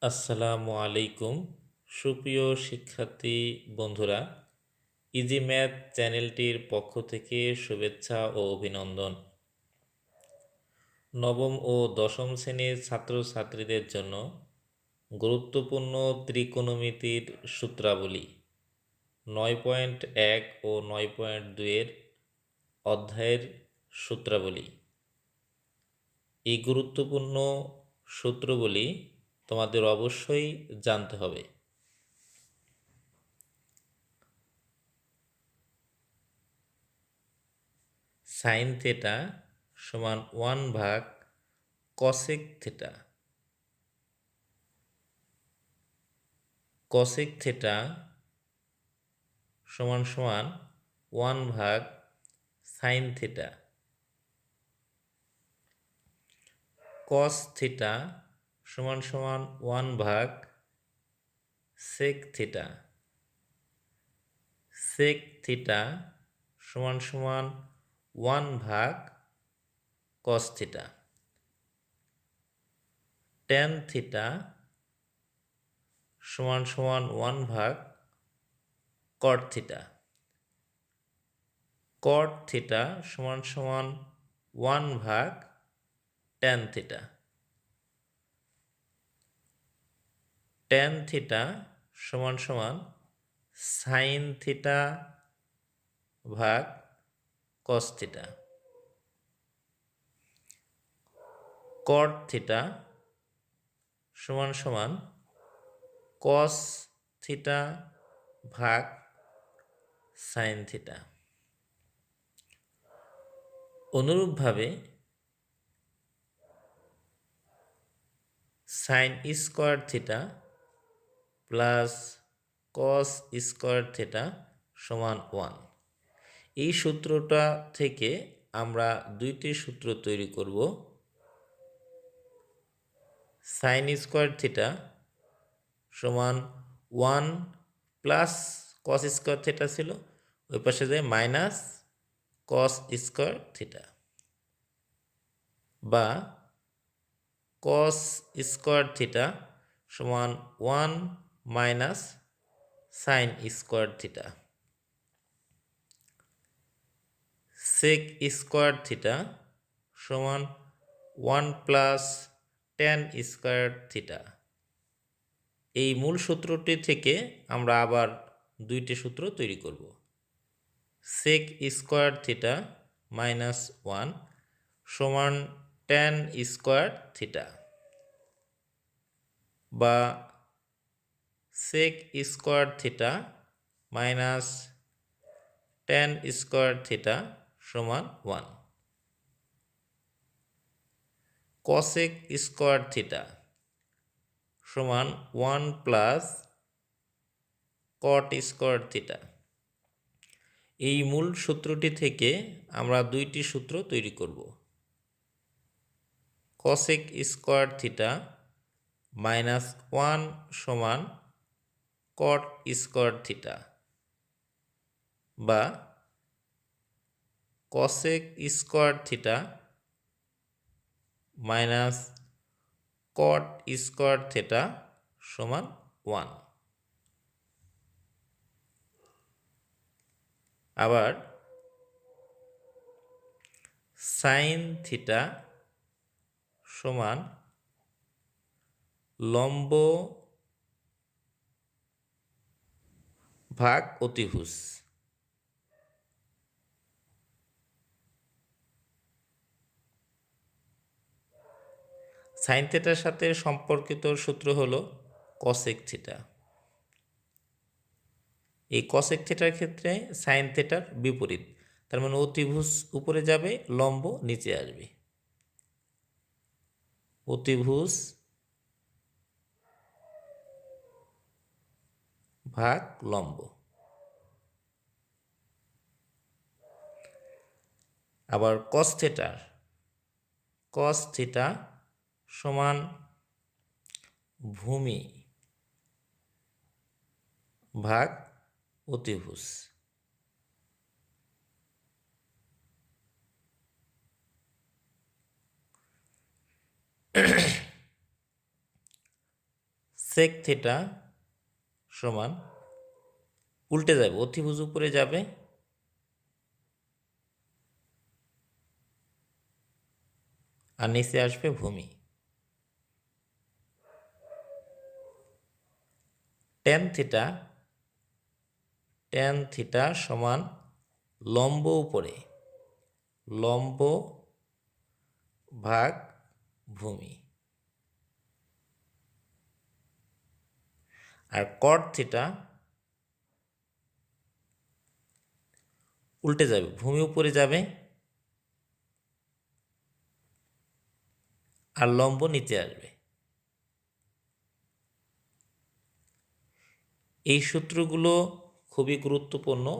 আসসালামু আলাইকুম সুপ্রিয় শিক্ষার্থী বন্ধুরা, ইজি ম্যাথ চ্যানেলটির পক্ষ থেকে শুভেচ্ছা ও অভিনন্দন। নবম ও দশম শ্রেণীর ছাত্রছাত্রীদের জন্য গুরুত্বপূর্ণ ত্রিকোণমিতির সূত্রাবলী 9.1 ও 9.2 অধ্যায়ের সূত্রাবলী। এই গুরুত্বপূর্ণ সূত্রগুলি তোমাদের অবশ্যই জানতে হবে। সাইন থেটা সমান 1 ভাগ কসেক থেটা। কসেক থেটা সমান 1 ভাগ সাইন থেটা। কস থেটা সমান 1 ভাগ সেক থেটা। সেক থেটা সমান 1 ভাগ কস থেটা। ট্যান থেটা সমান 1 ভাগ কট থেটা। কট থেটা সমান 1 ভাগ ট্যান থেটা। ট্যান থেটা সমান সাইন থেটা ভাগ কস থেটা। কট থেটা সমান কস থিটা ভাগ সাইন থিটা। অনুরূপভাবে sign square theta plus cos square theta সমান 1। এই সূত্রটা থেকে আমরা দুইটি সূত্র তৈরি করব। সাইন স্কোয়ার থিটা সমান 1 প্লাস কস স্কোয়ার থিটা ছিল, ওই পাশে যায় মাইনাস কস স্কোয়ার থিটা, বা কস স্কোয়ার থিটা সমান 1 minus sine square theta. Sec square theta সমান 1 প্লাস ট্যান স্কোয়ার থিটা। এই মূল সূত্রটি থেকে আমরা আবার দুইটি সূত্র তৈরি করব। সেক স্কোয়ার থিটা মাইনাস 1 সমান ট্যান স্কোয়ার থিটা, বা sec square theta minus tan square theta সমান 1। কসেক স্কোয়ার থিটা সমান 1 প্লাস কট স্কোয়ার থিটা। এই মূল সূত্রটি থেকে আমরা দুইটি সূত্র তৈরি করব। কসেক স্কোয়ার থিটা মাইনাস 1 সমান কট স্কোয়ার থিটা, বা cosec square theta minus cot square theta সমান 1। আবার সাইন থিটা সমান লম্ব ভাগ অতিভুজ। সাইন থিটার সাথে সম্পর্কিত সূত্র হলো কসেক থিটা। এই কসেক থিটার ক্ষেত্রে সাইন থিটার বিপরীত, তার মানে অতিভুজ উপরে যাবে, লম্ব নিচে আসবে। অতিভুজ ভাগ লম্ব। আবার কস থিটা সমান ভূমি ভাগ অতিভুজ। সেক থিটা সমান উল্টে যাবে, অতিভুজ উপরে যাবে আর নিচে আসবে ভূমি। ট্যান থিটা সমান লম্ব উপরে, লম্ব ভাগ ভূমি। আর কট থিটা উল্টে যাবে, ভূমি উপরে যাবে আর লম্ব নিচে আসবে। এই সূত্রগুলো খুবই গুরুত্বপূর্ণ